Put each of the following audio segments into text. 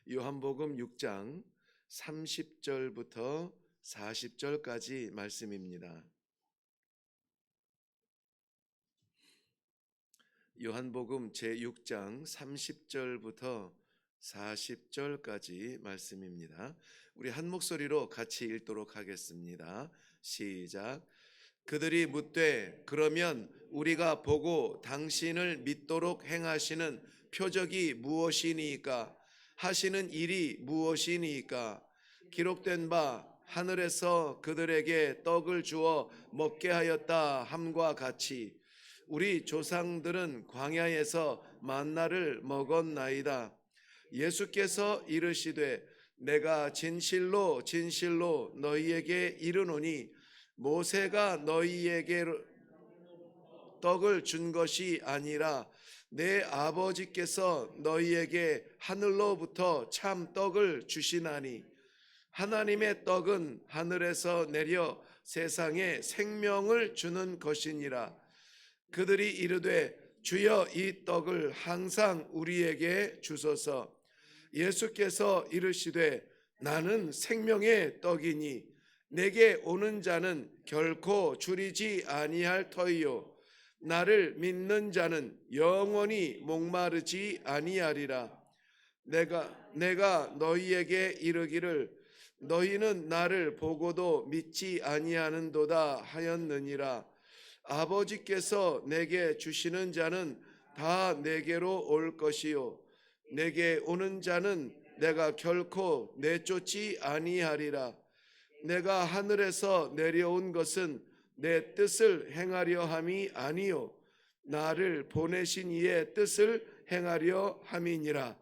요한복음 6장 30절부터 40절까지 말씀입니다. 요한복음 제6장 30절부터 40절까지 말씀입니다. 우리 한 목소리로 같이 읽도록 하겠습니다. 시작. 그들이 묻되 그러면 우리가 보고 당신을 믿도록 행하시는 표적이 무엇이니까? 하시는 일이 무엇이니까? 기록된 바 하늘에서 그들에게 떡을 주어 먹게 하였다 함과 같이 우리 조상들은 광야에서 만나를 먹었나이다. 예수께서 이르시되 내가 진실로 진실로 너희에게 이르노니 모세가 너희에게 떡을 준 것이 아니라 내 아버지께서 너희에게 하늘로부터 참 떡을 주시나니 하나님의 떡은 하늘에서 내려 세상에 생명을 주는 것이니라. 그들이 이르되 주여 이 떡을 항상 우리에게 주소서. 예수께서 이르시되 나는 생명의 떡이니 내게 오는 자는 결코 줄이지 아니할 터이요 나를 믿는 자는 영원히 목마르지 아니하리라. 내가 너희에게 이르기를 너희는 나를 보고도 믿지 아니하는도다 하였느니라. 아버지께서 내게 주시는 자는 다 내게로 올 것이요 내게 오는 자는 내가 결코 내쫓지 아니하리라. 내가 하늘에서 내려온 것은 내 뜻을 행하려 함이 아니요 나를 보내신 이의 뜻을 행하려 함이니라.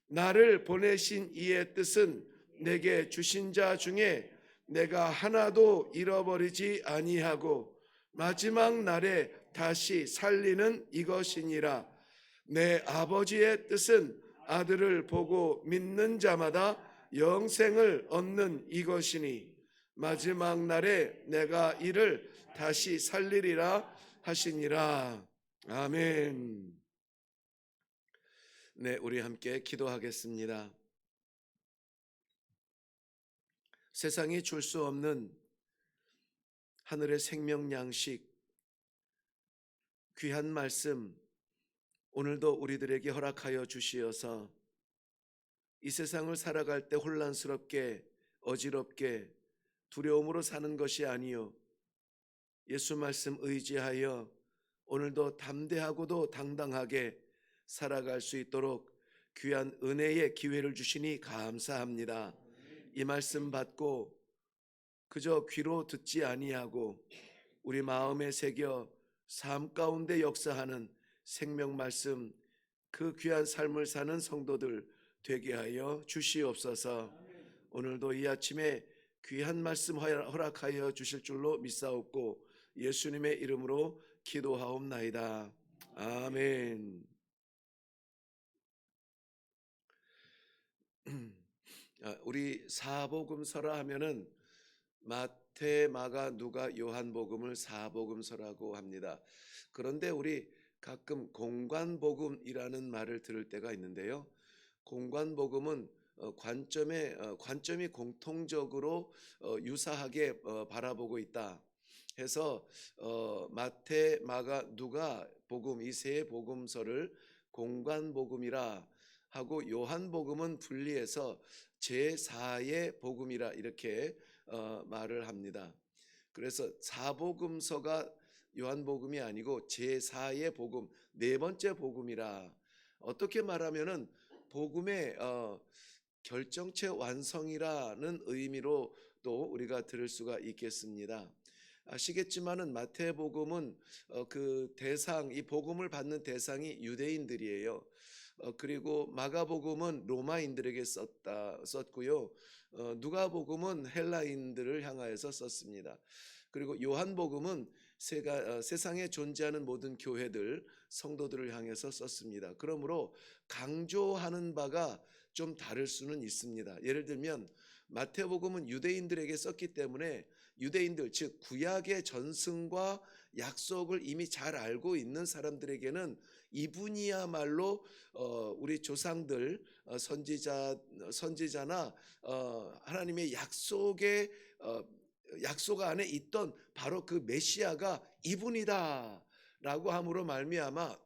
나를 보내신 이의 뜻은 내게 주신 자 중에 내가 하나도 잃어버리지 아니하고 마지막 날에 다시 살리는 이것이니라. 내 아버지의 뜻은 아들을 보고 믿는 자마다 영생을 얻는 이것이니 마지막 날에 내가 이를 다시 살리리라 하시니라. 아멘. 네, 우리 함께 기도하겠습니다. 세상이 줄 수 없는 하늘의 생명 양식, 귀한 말씀 오늘도 우리들에게 허락하여 주시어서 이 세상을 살아갈 때 혼란스럽게 어지럽게 두려움으로 사는 것이 아니요 예수 말씀 의지하여 오늘도 담대하고도 당당하게 살아갈 수 있도록 귀한 은혜의 기회를 주시니 감사합니다. 이 말씀 받고 그저 귀로 듣지 아니하고 우리 마음에 새겨 삶 가운데 역사하는 생명 말씀 그 귀한 삶을 사는 성도들 되게 하여 주시옵소서. 오늘도 이 아침에 귀한 말씀 허락하여 주실 줄로 믿사옵고 예수님의 이름으로 기도하옵나이다. 아멘. 우리 사복음서라 하면은 마태, 마가, 누가, 요한복음을 사복음서라고 합니다. 그런데 우리 가끔 공관복음이라는 말을 들을 때가 있는데요. 공관복음은 관점이 공통적으로 유사하게 바라보고 있다 해서 마태, 마가, 누가 복음 이 세 복음서를 공관복음이라 하고 요한복음은 분리해서 제4의 복음이라 이렇게 말을 합니다. 그래서 사복음서가 요한복음이 아니고 제4의 복음, 네 번째 복음이라 어떻게 말하면은 복음의 결정체 완성이라는 의미로 또 우리가 들을 수가 있겠습니다. 아시겠지만은 마태복음은 그 대상, 이 복음을 받는 대상이 유대인들이에요. 그리고 마가복음은 로마인들에게 썼고요. 누가복음은 헬라인들을 향하여서 썼습니다. 그리고 요한복음은 세상에 존재하는 모든 교회들, 성도들을 향해서 썼습니다. 그러므로 강조하는 바가 좀 다를 수는 있습니다. 예를 들면 마태복음은 유대인들에게 썼기 때문에 유대인들, 즉 구약의 전승과 약속을 이미 잘 알고 있는 사람들에게는 이분이야말로 우리 조상들 선지자나 하나님의 약속 안에 있던 바로 그 메시아가 이분이다라고 함으로 말미암아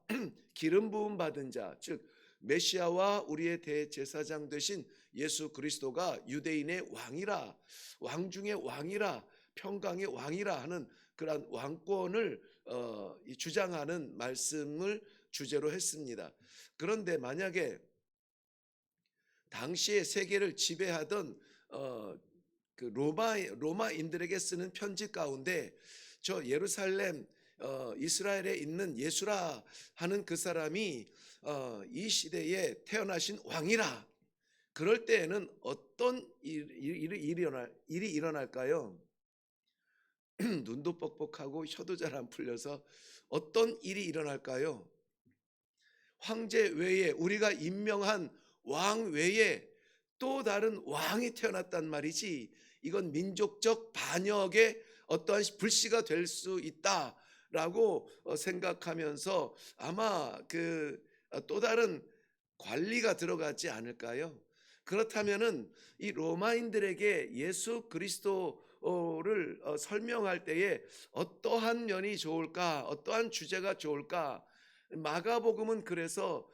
기름 부음 받은 자, 즉 메시아와 우리의 대제사장 되신 예수 그리스도가 유대인의 왕이라, 왕 중의 왕이라, 평강의 왕이라 하는 그러한 왕권을 주장하는 말씀을 주제로 했습니다. 그런데 만약에 당시에 세계를 지배하던 그 로마인들에게 쓰는 편지 가운데 저 예루살렘 이스라엘에 있는 예수라 하는 그 사람이 이 시대에 태어나신 왕이라, 그럴 때에는 어떤 일이 일어날까요? 눈도 뻑뻑하고 혀도 잘 안 풀려서 어떤 일이 일어날까요? 황제 외에, 우리가 임명한 왕 외에 또 다른 왕이 태어났단 말이지, 이건 민족적 반역의 어떠한 불씨가 될 수 있다라고 생각하면서 아마 그 또 다른 관리가 들어가지 않을까요? 그렇다면은 이 로마인들에게 예수 그리스도를 설명할 때에 어떠한 면이 좋을까? 어떠한 주제가 좋을까? 마가복음은 그래서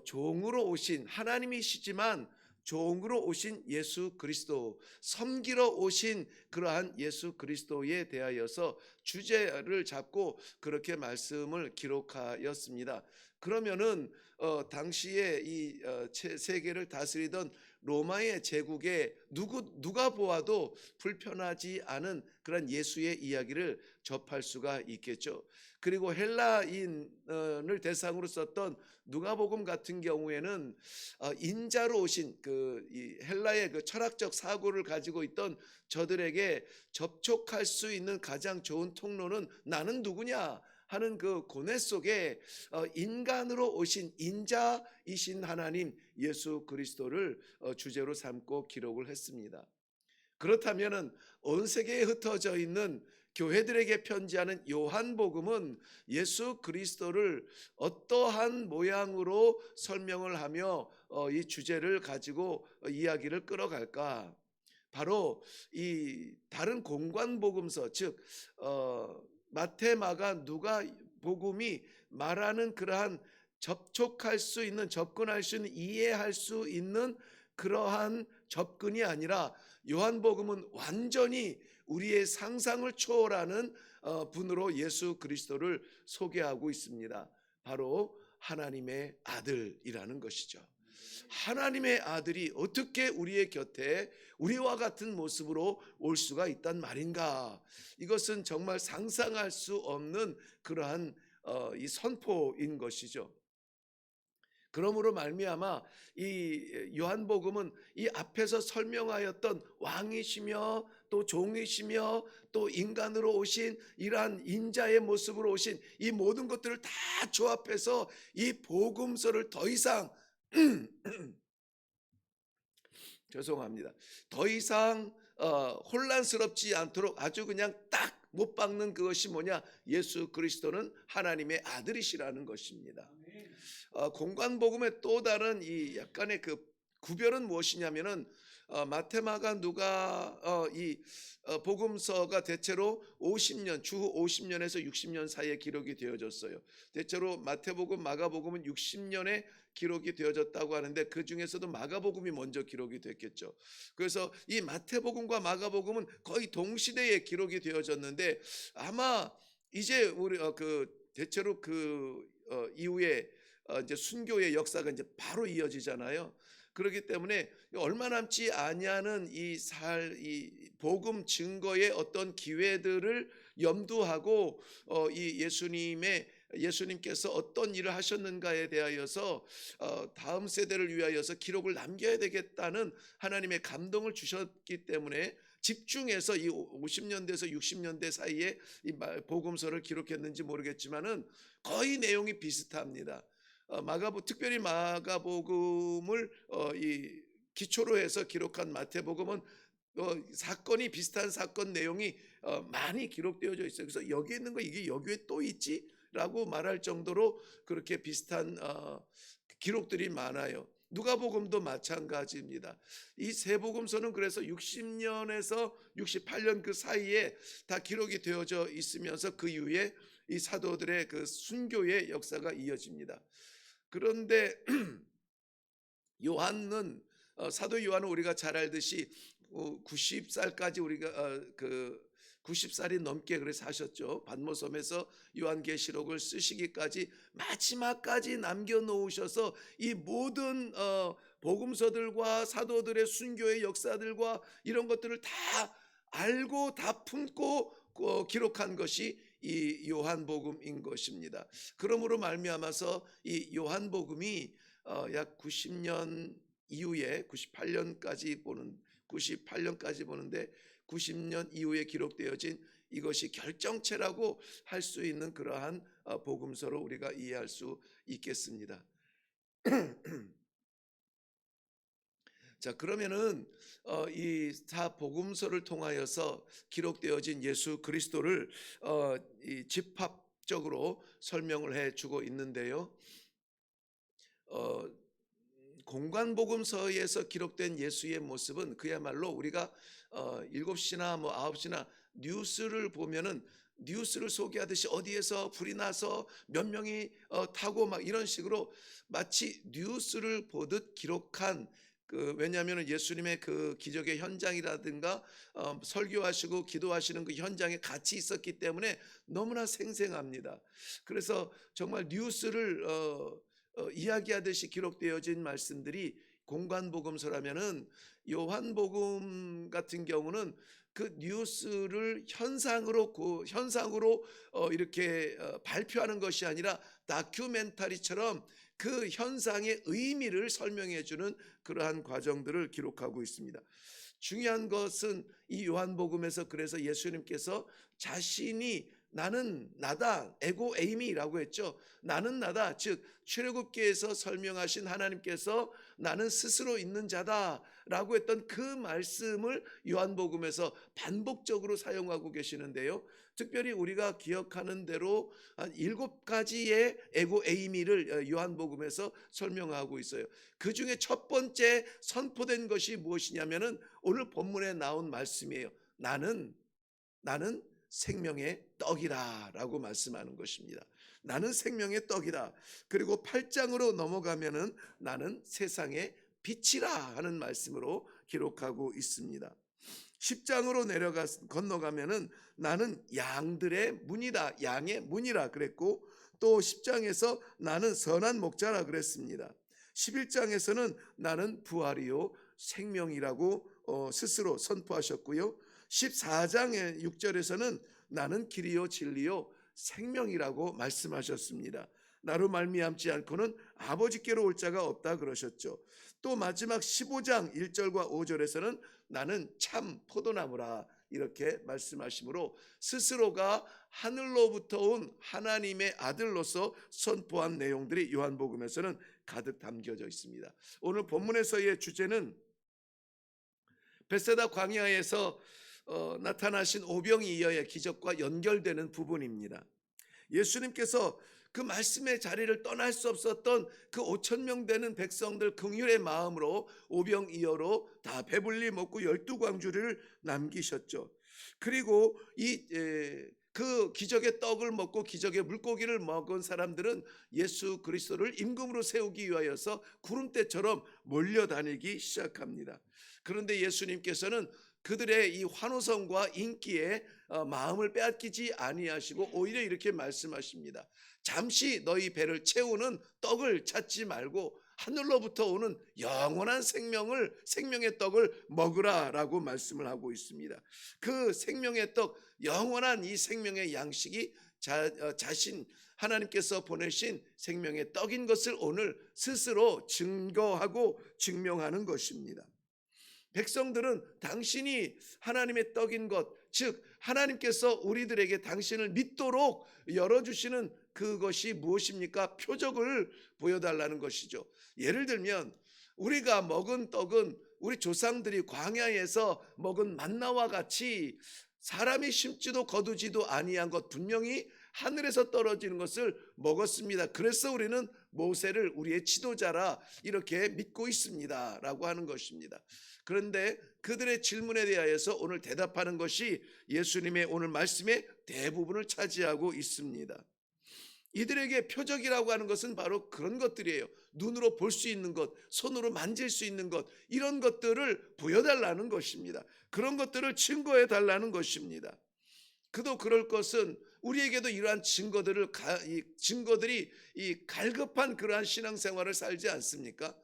종으로 오신 하나님이시지만 종으로 오신 예수 그리스도, 섬기러 오신 그러한 예수 그리스도에 대하여서 주제를 잡고 그렇게 말씀을 기록하였습니다. 그러면은 당시에 이 세계를 다스리던 로마의 제국에 누가 보아도 불편하지 않은 그런 예수의 이야기를 접할 수가 있겠죠. 그리고 헬라인을 대상으로 썼던 누가복음 같은 경우에는 인자로 오신 이 헬라의 그 철학적 사고를 가지고 있던 저들에게 접촉할 수 있는 가장 좋은 통로는 나는 누구냐 하는 그 고뇌 속에 인간으로 오신 인자이신 하나님 예수 그리스도를 주제로 삼고 기록을 했습니다. 그렇다면은 온 세계에 흩어져 있는 교회들에게 편지하는 요한복음은 예수 그리스도를 어떠한 모양으로 설명을 하며 이 주제를 가지고 이야기를 끌어갈까? 바로 이 다른 공관복음서, 즉 마태, 마가, 누가 복음이 말하는 그러한 접촉할 수 있는, 접근할 수 있는, 이해할 수 있는 그러한 접근이 아니라 요한복음은 완전히 우리의 상상을 초월하는 분으로 예수 그리스도를 소개하고 있습니다. 바로 하나님의 아들이라는 것이죠. 하나님의 아들이 어떻게 우리의 곁에 우리와 같은 모습으로 올 수가 있단 말인가? 이것은 정말 상상할 수 없는 그러한 이 선포인 것이죠. 그러므로 말미암아 이 요한복음은 이 앞에서 설명하였던 왕이시며 또 종이시며 또 인간으로 오신 이러한 인자의 모습으로 오신 이 모든 것들을 다 조합해서 이 복음서를 더 이상 죄송합니다. 더 이상 혼란스럽지 않도록 아주 그냥 딱 못 박는 그것이 뭐냐? 예수 그리스도는 하나님의 아들이시라는 것입니다. 공관복음의 또 다른 이 약간의 그 구별은 무엇이냐면은 마테마가 누가 이 복음서가 대체로 50년, 주후 50년에서 60년 사이에 기록이 되어졌어요. 대체로 마태복음, 마가복음은 60년에 기록이 되어졌다고 하는데 그 중에서도 마가복음이 먼저 기록이 됐겠죠. 그래서 이 마태복음과 마가복음은 거의 동시대에 기록이 되어졌는데 아마 이제 우리 대체로 이후에 이제 순교의 역사가 이제 바로 이어지잖아요. 그렇기 때문에 얼마 남지 아니하는 이 복음 증거의 어떤 기회들을 염두하고 이 예수님께서 어떤 일을 하셨는가에 대하여서 다음 세대를 위하여서 기록을 남겨야 되겠다는 하나님의 감동을 주셨기 때문에 집중해서 이 50년대에서 60년대 사이에 이 복음서를 기록했는지 모르겠지만은 거의 내용이 비슷합니다. 특별히 마가복음을 이 기초로 해서 기록한 마태복음은 사건이 비슷한 사건 내용이 많이 기록되어져 있어요. 그래서 여기 있는 거 이게 여기에 또 있지? 라고 말할 정도로 그렇게 비슷한 기록들이 많아요. 누가복음도 마찬가지입니다. 이 세 복음서는 그래서 60년에서 68년 그 사이에 다 기록이 되어져 있으면서 그 이후에 이 사도들의 그 순교의 역사가 이어집니다. 그런데 요한은 사도 요한은 우리가 잘 알듯이 90살까지 우리가 그 90살이 넘게 그래서 하셨죠. 받모섬에서 요한계시록을 쓰시기까지 마지막까지 남겨놓으셔서 이 모든 복음서들과 사도들의 순교의 역사들과 이런 것들을 다 알고 다 품고 기록한 것이 이 요한복음인 것입니다. 그러므로 말미암아서 이 요한복음이 약 90년 이후에 98년까지 보는데 90년 이후에 기록되어진 이것이 결정체라고 할 수 있는 그러한 복음서로 우리가 이해할 수 있겠습니다. 자, 그러면은 이 사복음서를 통하여서 기록되어진 예수 그리스도를 이 집합적으로 설명을 해주고 있는데요. 공관복음서에서 기록된 예수의 모습은 그야말로 우리가 7시나 뭐 9시나 뉴스를 보면은 뉴스를 소개하듯이 어디에서 불이 나서 몇 명이 타고 막 이런 식으로 마치 뉴스를 보듯 기록한 왜냐하면 예수님의 그 기적의 현장이라든가 설교하시고 기도하시는 그 현장에 같이 있었기 때문에 너무나 생생합니다. 그래서 정말 뉴스를 이야기하듯이 기록되어진 말씀들이 공관복음서라면은 요한복음 같은 경우는 그 뉴스를 현상으로 이렇게 발표하는 것이 아니라 다큐멘터리처럼 그 현상의 의미를 설명해 주는 그러한 과정들을 기록하고 있습니다. 중요한 것은 이 요한복음에서 그래서 예수님께서 자신이 나는 나다, 에고 에이미라고 했죠. 나는 나다, 즉 출애굽기에서 설명하신 하나님께서 나는 스스로 있는 자다라고 했던 그 말씀을 요한복음에서 반복적으로 사용하고 계시는데요. 특별히 우리가 기억하는 대로 한 7가지의 에고 에이미를 요한복음에서 설명하고 있어요. 그 중에 첫 번째 선포된 것이 무엇이냐면은 오늘 본문에 나온 말씀이에요. 나는 생명의 떡이라 라고 말씀하는 것입니다. 나는 생명의 떡이다. 그리고 8장으로 넘어가면은 나는 세상의 빛이라 하는 말씀으로 기록하고 있습니다. 10장으로 건너가면은 나는 양들의 문이다. 양의 문이라 그랬고 또 10장에서 나는 선한 목자라 그랬습니다. 11장에서는 나는 부활이요 생명이라고 스스로 선포하셨고요. 14장의 6절에서는 나는 길이요 진리요 생명이라고 말씀하셨습니다. 나로 말미암지 않고는 아버지께로 올 자가 없다 그러셨죠. 또 마지막 15장 1절과 5절에서는 나는 참 포도나무라 이렇게 말씀하시므로 스스로가 하늘로부터 온 하나님의 아들로서 선포한 내용들이 요한복음에서는 가득 담겨져 있습니다. 오늘 본문에서의 주제는 벳세다 광야에서 나타나신 오병이어의 기적과 연결되는 부분입니다. 예수님께서 그 말씀의 자리를 떠날 수 없었던 그 5천 명 되는 백성들 긍휼의 마음으로 오병이어로 다 배불리 먹고 12광주리를 남기셨죠. 그리고 그 기적의 떡을 먹고 기적의 물고기를 먹은 사람들은 예수 그리스도를 임금으로 세우기 위하여서 구름대처럼 몰려다니기 시작합니다. 그런데 예수님께서는 그들의 이 환호성과 인기에 마음을 빼앗기지 아니하시고 오히려 이렇게 말씀하십니다. 잠시 너희 배를 채우는 떡을 찾지 말고 하늘로부터 오는 영원한 생명의 떡을 먹으라라고 말씀을 하고 있습니다. 그 생명의 떡, 영원한 이 생명의 양식이 자신 하나님께서 보내신 생명의 떡인 것을 오늘 스스로 증거하고 증명하는 것입니다. 백성들은 당신이 하나님의 떡인 것, 즉 하나님께서 우리들에게 당신을 믿도록 열어주시는 그것이 무엇입니까? 표적을 보여달라는 것이죠. 예를 들면 우리가 먹은 떡은 우리 조상들이 광야에서 먹은 만나와 같이 사람이 심지도 거두지도 아니한 것, 분명히 하늘에서 떨어지는 것을 먹었습니다. 그래서 우리는 모세를 우리의 지도자라 이렇게 믿고 있습니다 라고 하는 것입니다. 그런데 그들의 질문에 대하여서 오늘 대답하는 것이 예수님의 오늘 말씀의 대부분을 차지하고 있습니다. 이들에게 표적이라고 하는 것은 바로 그런 것들이에요. 눈으로 볼 수 있는 것, 손으로 만질 수 있는 것, 이런 것들을 보여달라는 것입니다. 그런 것들을 증거해 달라는 것입니다. 그도 그럴 것은 우리에게도 이러한 증거들이 이 갈급한 그러한 신앙생활을 살지 않습니까?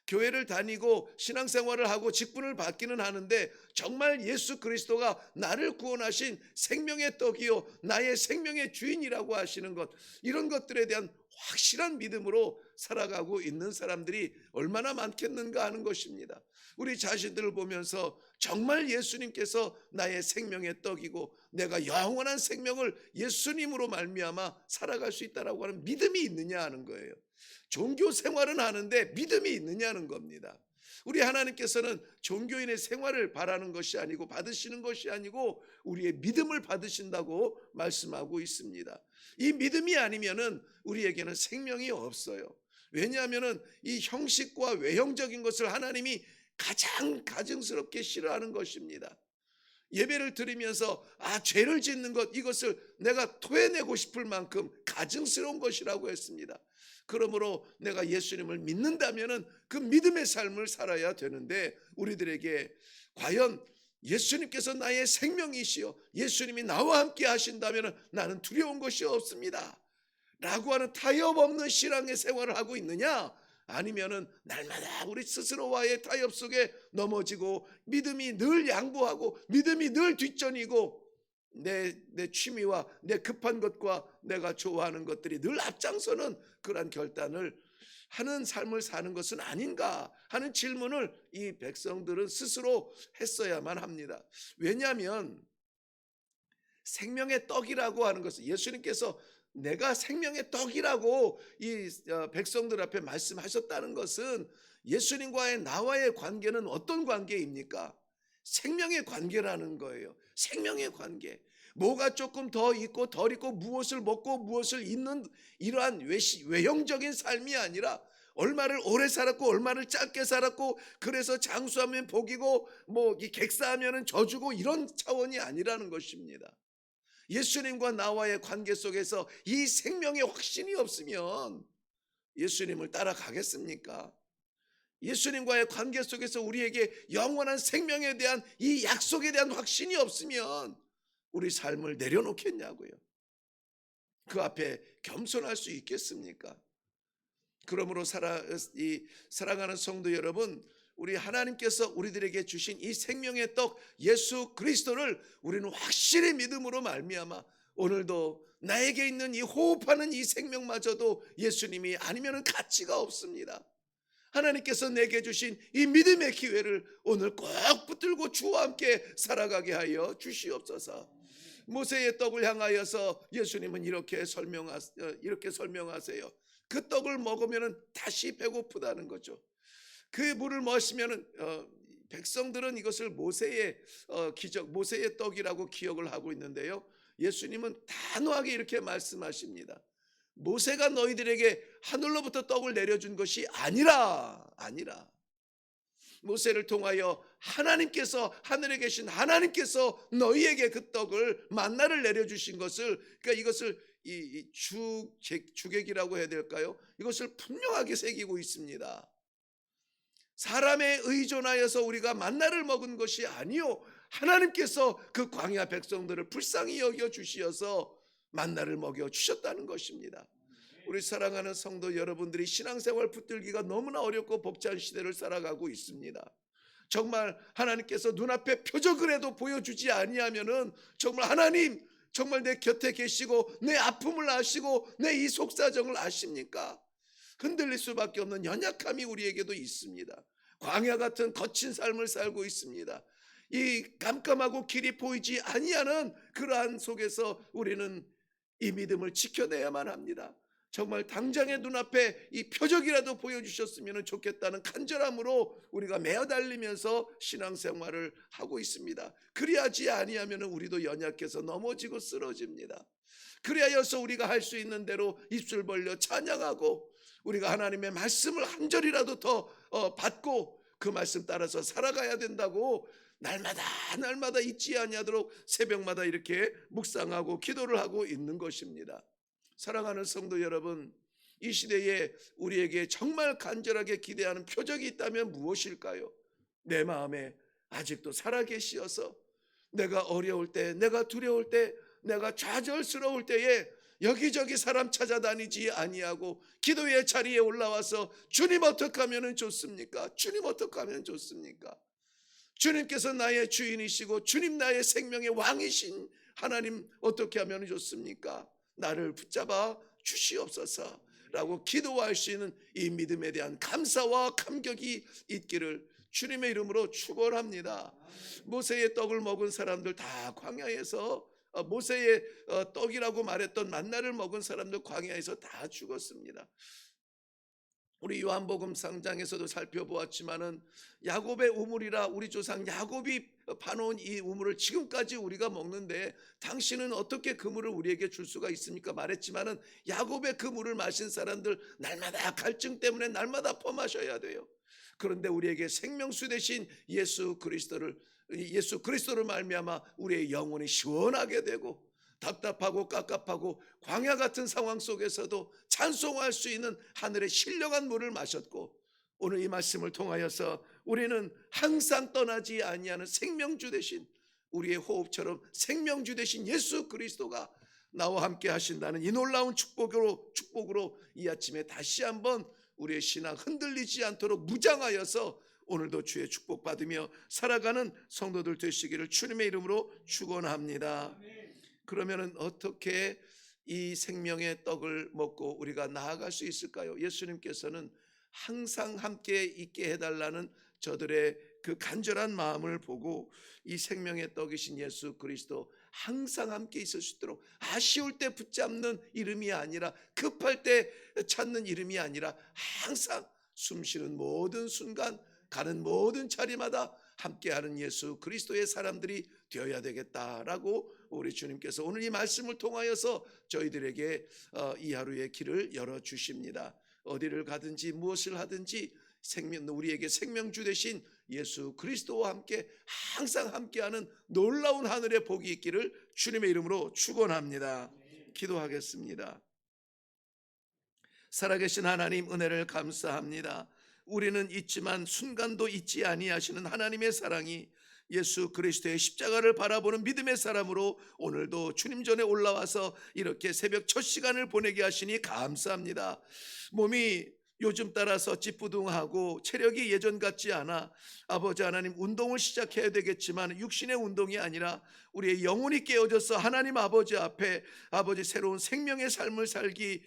교회를 다니고 신앙생활을 하고 직분을 받기는 하는데 정말 예수 그리스도가 나를 구원하신 생명의 떡이요 나의 생명의 주인이라고 하시는 것, 이런 것들에 대한 확실한 믿음으로 살아가고 있는 사람들이 얼마나 많겠는가 하는 것입니다. 우리 자신들을 보면서 정말 예수님께서 나의 생명의 떡이고 내가 영원한 생명을 예수님으로 말미암아 살아갈 수 있다라고 하는 믿음이 있느냐 하는 거예요. 종교 생활은 하는데 믿음이 있느냐는 겁니다. 우리 하나님께서는 종교인의 생활을 바라는 것이 아니고 받으시는 것이 아니고 우리의 믿음을 받으신다고 말씀하고 있습니다. 이 믿음이 아니면은 우리에게는 생명이 없어요. 왜냐하면은 이 형식과 외형적인 것을 하나님이 가장 가증스럽게 싫어하는 것입니다. 예배를 드리면서 죄를 짓는 것, 이것을 내가 토해내고 싶을 만큼 가증스러운 것이라고 했습니다. 그러므로 내가 예수님을 믿는다면은 그 믿음의 삶을 살아야 되는데 우리들에게 과연 예수님께서 나의 생명이시여 예수님이 나와 함께 하신다면은 나는 두려운 것이 없습니다 라고 하는 타협 없는 신앙의 생활을 하고 있느냐, 아니면은 날마다 우리 스스로와의 타협 속에 넘어지고 믿음이 늘 양보하고 믿음이 늘 뒷전이고 내 취미와 내 급한 것과 내가 좋아하는 것들이 늘 앞장서는 그러한 결단을 하는 삶을 사는 것은 아닌가 하는 질문을 이 백성들은 스스로 했어야만 합니다. 왜냐하면 생명의 떡이라고 하는 것은 예수님께서 내가 생명의 떡이라고 이 백성들 앞에 말씀하셨다는 것은 예수님과의 나와의 관계는 어떤 관계입니까? 생명의 관계라는 거예요. 생명의 관계. 뭐가 조금 더 있고 덜 있고 무엇을 먹고 무엇을 잊는 이러한 외형적인 삶이 아니라 얼마를 오래 살았고 얼마를 짧게 살았고 그래서 장수하면 복이고 뭐 객사하면 저주고 이런 차원이 아니라는 것입니다. 예수님과 나와의 관계 속에서 이 생명의 확신이 없으면 예수님을 따라가겠습니까? 예수님과의 관계 속에서 우리에게 영원한 생명에 대한 이 약속에 대한 확신이 없으면 우리 삶을 내려놓겠냐고요. 그 앞에 겸손할 수 있겠습니까? 그러므로 사랑하는 성도 여러분, 우리 하나님께서 우리들에게 주신 이 생명의 떡 예수 그리스도를 우리는 확실히 믿음으로 말미암아 오늘도 나에게 있는 이 호흡하는 이 생명마저도 예수님이 아니면 가치가 없습니다. 하나님께서 내게 주신 이 믿음의 기회를 오늘 꼭 붙들고 주와 함께 살아가게 하여 주시옵소서. 모세의 떡을 향하여서 예수님은 이렇게 설명하세요. 그 떡을 먹으면 다시 배고프다는 거죠. 그 물을 마시면은 백성들은 이것을 모세의 기적, 모세의 떡이라고 기억을 하고 있는데요. 예수님은 단호하게 이렇게 말씀하십니다. 모세가 너희들에게 하늘로부터 떡을 내려준 것이 아니라 모세를 통하여 하나님께서, 하늘에 계신 하나님께서 너희에게 그 떡을 만나를 내려주신 것을, 그러니까 이것을 이 주객이라고 해야 될까요? 이것을 분명하게 새기고 있습니다. 사람에 의존하여서 우리가 만나를 먹은 것이 아니요, 하나님께서 그 광야 백성들을 불쌍히 여겨 주시어서 만나를 먹여 주셨다는 것입니다. 우리 사랑하는 성도 여러분들이 신앙생활 붙들기가 너무나 어렵고 벅찬 시대를 살아가고 있습니다. 정말 하나님께서 눈앞에 표적을 해도 보여주지 아니하면은 정말 하나님 정말 내 곁에 계시고 내 아픔을 아시고 내 이 속사정을 아십니까? 흔들릴 수밖에 없는 연약함이 우리에게도 있습니다. 광야 같은 거친 삶을 살고 있습니다. 이 깜깜하고 길이 보이지 아니하는 그러한 속에서 우리는 이 믿음을 지켜내야만 합니다. 정말 당장의 눈앞에 이 표적이라도 보여주셨으면 좋겠다는 간절함으로 우리가 매어 달리면서 신앙생활을 하고 있습니다. 그리하지 아니하면 우리도 연약해서 넘어지고 쓰러집니다. 그리하여서 우리가 할 수 있는 대로 입술 벌려 찬양하고, 우리가 하나님의 말씀을 한 절이라도 더 받고 그 말씀 따라서 살아가야 된다고 날마다 잊지 아니하도록 새벽마다 이렇게 묵상하고 기도를 하고 있는 것입니다. 사랑하는 성도 여러분, 이 시대에 우리에게 정말 간절하게 기대하는 표적이 있다면 무엇일까요? 내 마음에 아직도 살아계시어서 내가 어려울 때, 내가 두려울 때, 내가 좌절스러울 때에 여기저기 사람 찾아다니지 아니하고 기도의 자리에 올라와서 주님 어떻게 하면 좋습니까? 주님 어떻게 하면 좋습니까? 주님께서 나의 주인이시고 주님 나의 생명의 왕이신 하나님 어떻게 하면 좋습니까? 나를 붙잡아 주시옵소서 라고 기도할 수 있는 이 믿음에 대한 감사와 감격이 있기를 주님의 이름으로 축원합니다. 모세의 떡을 먹은 사람들 다 광야에서, 모세의 떡이라고 말했던 만나를 먹은 사람들 광야에서 다 죽었습니다. 우리 요한복음 상장에서도 살펴보았지만은 야곱의 우물이라 우리 조상 야곱이 파놓은 이 우물을 지금까지 우리가 먹는데 당신은 어떻게 그 물을 우리에게 줄 수가 있습니까? 말했지만은 야곱의 그 물을 마신 사람들 날마다 갈증 때문에 날마다 퍼마셔야 돼요. 그런데 우리에게 생명수 되신 예수 그리스도를 말미암아 우리의 영혼이 시원하게 되고, 답답하고 깝깝하고 광야 같은 상황 속에서도 찬송할 수 있는 하늘의 신령한 물을 마셨고, 오늘 이 말씀을 통하여서 우리는 항상 떠나지 아니하는 생명주 되신, 우리의 호흡처럼 생명주 되신 예수 그리스도가 나와 함께 하신다는 이 놀라운 축복으로 이 아침에 다시 한번 우리의 신앙 흔들리지 않도록 무장하여서 오늘도 주의 축복받으며 살아가는 성도들 되시기를 주님의 이름으로 축원합니다. 그러면 어떻게 이 생명의 떡을 먹고 우리가 나아갈 수 있을까요? 예수님께서는 항상 함께 있게 해달라는 저들의 그 간절한 마음을 보고 이 생명의 떡이신 예수 그리스도 항상 함께 있을 수 있도록, 아쉬울 때 붙잡는 이름이 아니라, 급할 때 찾는 이름이 아니라 항상 숨쉬는 모든 순간, 가는 모든 자리마다 함께하는 예수 그리스도의 사람들이 되어야 되겠다라고 우리 주님께서 오늘 이 말씀을 통하여서 저희들에게 이 하루의 길을 열어주십니다. 어디를 가든지 무엇을 하든지 우리에게 생명주 되신 예수 그리스도와 함께 항상 함께하는 놀라운 하늘의 복이 있기를 주님의 이름으로 축원합니다. 기도하겠습니다. 살아계신 하나님, 은혜를 감사합니다. 우리는 잊지만 순간도 잊지 아니하시는 하나님의 사랑이 예수 그리스도의 십자가를 바라보는 믿음의 사람으로 오늘도 주님 전에 올라와서 이렇게 새벽 첫 시간을 보내게 하시니 감사합니다. 몸이 요즘 따라서 찌뿌둥하고 체력이 예전 같지 않아 아버지 하나님 운동을 시작해야 되겠지만 육신의 운동이 아니라 우리의 영혼이 깨어져서 하나님 아버지 앞에 아버지 새로운 생명의 삶을 살기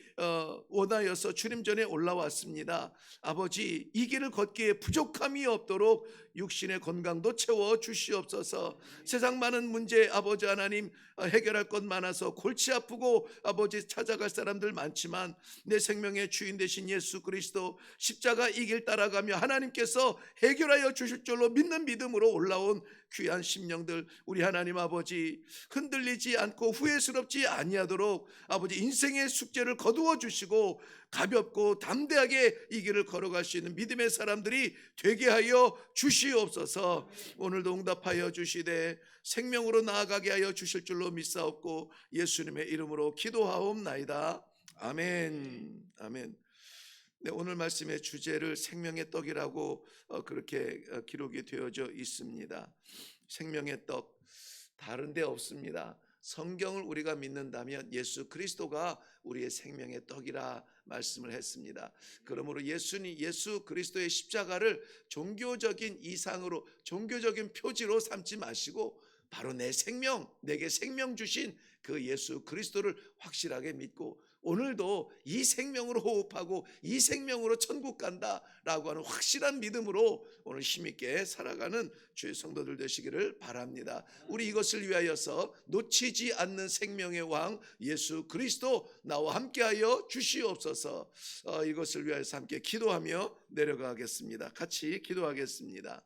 원하여서 주님 전에 올라왔습니다. 아버지, 이 길을 걷기에 부족함이 없도록 육신의 건강도 채워 주시옵소서. 세상 많은 문제 아버지 하나님 해결할 것 많아서 골치 아프고 아버지 찾아갈 사람들 많지만 내 생명의 주인 되신 예수 그리스도 십자가 이 길 따라가며 하나님께서 해결하여 주실 줄로 믿는 믿음으로 올라온 귀한 심령들, 우리 하나님 아버지 흔들리지 않고 후회스럽지 아니하도록 아버지 인생의 숙제를 거두어 주시고 가볍고 담대하게 이 길을 걸어갈 수 있는 믿음의 사람들이 되게 하여 주시옵소서. 오늘도 응답하여 주시되 생명으로 나아가게 하여 주실 줄로 믿사옵고 예수님의 이름으로 기도하옵나이다. 아멘. 아멘. 네, 오늘 말씀의 주제를 생명의 떡이라고 그렇게 기록이 되어져 있습니다. 생명의 떡, 다른 데 없습니다. 성경을 우리가 믿는다면 예수 그리스도가 우리의 생명의 떡이라 말씀을 했습니다. 그러므로 예수 그리스도의 십자가를 종교적인 이상으로, 종교적인 표지로 삼지 마시고 바로 내게 생명 주신 그 예수 그리스도를 확실하게 믿고 오늘도 이 생명으로 호흡하고 이 생명으로 천국 간다라고 하는 확실한 믿음으로 오늘 힘있게 살아가는 주의 성도들 되시기를 바랍니다. 우리 이것을 위하여서 놓치지 않는 생명의 왕 예수 그리스도 나와 함께하여 주시옵소서. 이것을 위하여서 함께 기도하며 내려가겠습니다. 같이 기도하겠습니다.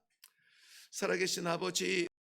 살아계신 아버지,